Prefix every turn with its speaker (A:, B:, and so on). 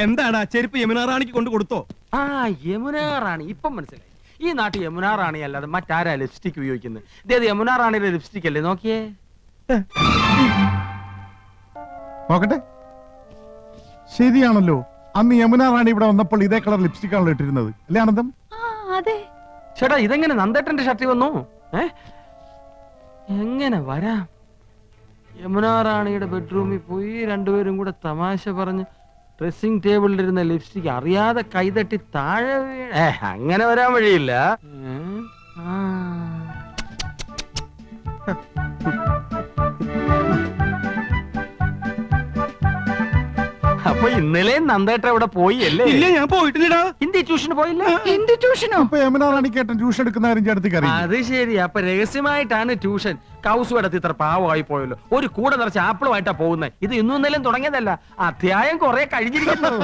A: എന്താടാ ചെരുപ്പ് യമുനാ റാണിക്ക് കൊണ്ട് കൊടുത്തോ?
B: ആ യമുനാ റാണി ഇപ്പം മനസ്സിലായി. ഈ നാട്ടിൽ യമുനാ റാണി അല്ലാതെ മറ്റാരാ ലിപ്സ്റ്റിക് ഉപയോഗിക്കുന്നത്? ഇതേത് യമുനാ റാണിയുടെ ലിപ്സ്റ്റിക് അല്ലേ? നോക്കിയേ.
C: നോക്കട്ടെ, ശരിയാണല്ലോ. അന്ന് യമുനാ റാണി ഇവിടെ വന്നപ്പോൾ ഇതേ കളർ ലിപ്സ്റ്റിക് ആണല്ലോ ഇട്ടിരുന്നത്, അല്ലേ ആനന്ദം?
D: അതെ.
B: ചേട്ടാ ഇതെങ്ങനെ നന്ദേട്ടന്റെ ഷർട്ടിൽ വന്നു? എങ്ങനെ വരാം? യമുനാ റാണിയുടെ ബെഡ്റൂമിൽ പോയി രണ്ടുപേരും കൂടെ തമാശ പറഞ്ഞ് ഡ്രസ്സിംഗ് ടേബിളിലിരുന്ന ലിപ്സ്റ്റിക് അറിയാതെ കൈതട്ടി താഴെ അങ്ങനെ വരാൻ വഴിയില്ല. അപ്പൊ ഇന്നലെ നന്ദേട്ട ഇവിടെ പോയി അല്ലേ?
A: ഇല്ല, ഞാൻ പോയിട്ടില്ലടാ.
B: ഹിന്ദി ട്യൂഷന് പോയില്ല?
D: ഹിന്ദി ട്യൂഷനോ?
C: അപ്പൊ യമുനാ റാണിക്കേട്ടൻ ട്യൂഷൻ എടുക്കുന്ന കാര്യം ചേട്ടത്തിക്ക് അറിയാം.
B: അത് ശരി. അപ്പൊ രഹസ്യമായിട്ടാണ് ട്യൂഷൻ. കൗസു എടുത്ത് ഇത്ര പാവമായി പോയല്ലോ. ഒരു കൂടെ നിറച്ച് ആപ്പിളുമായിട്ടാ പോകുന്നത്. ഇത് ഇന്നും ഇന്നലെയും തുടങ്ങിയതല്ല, അധ്യായം കുറെ കഴിഞ്ഞിരിക്കുന്നു.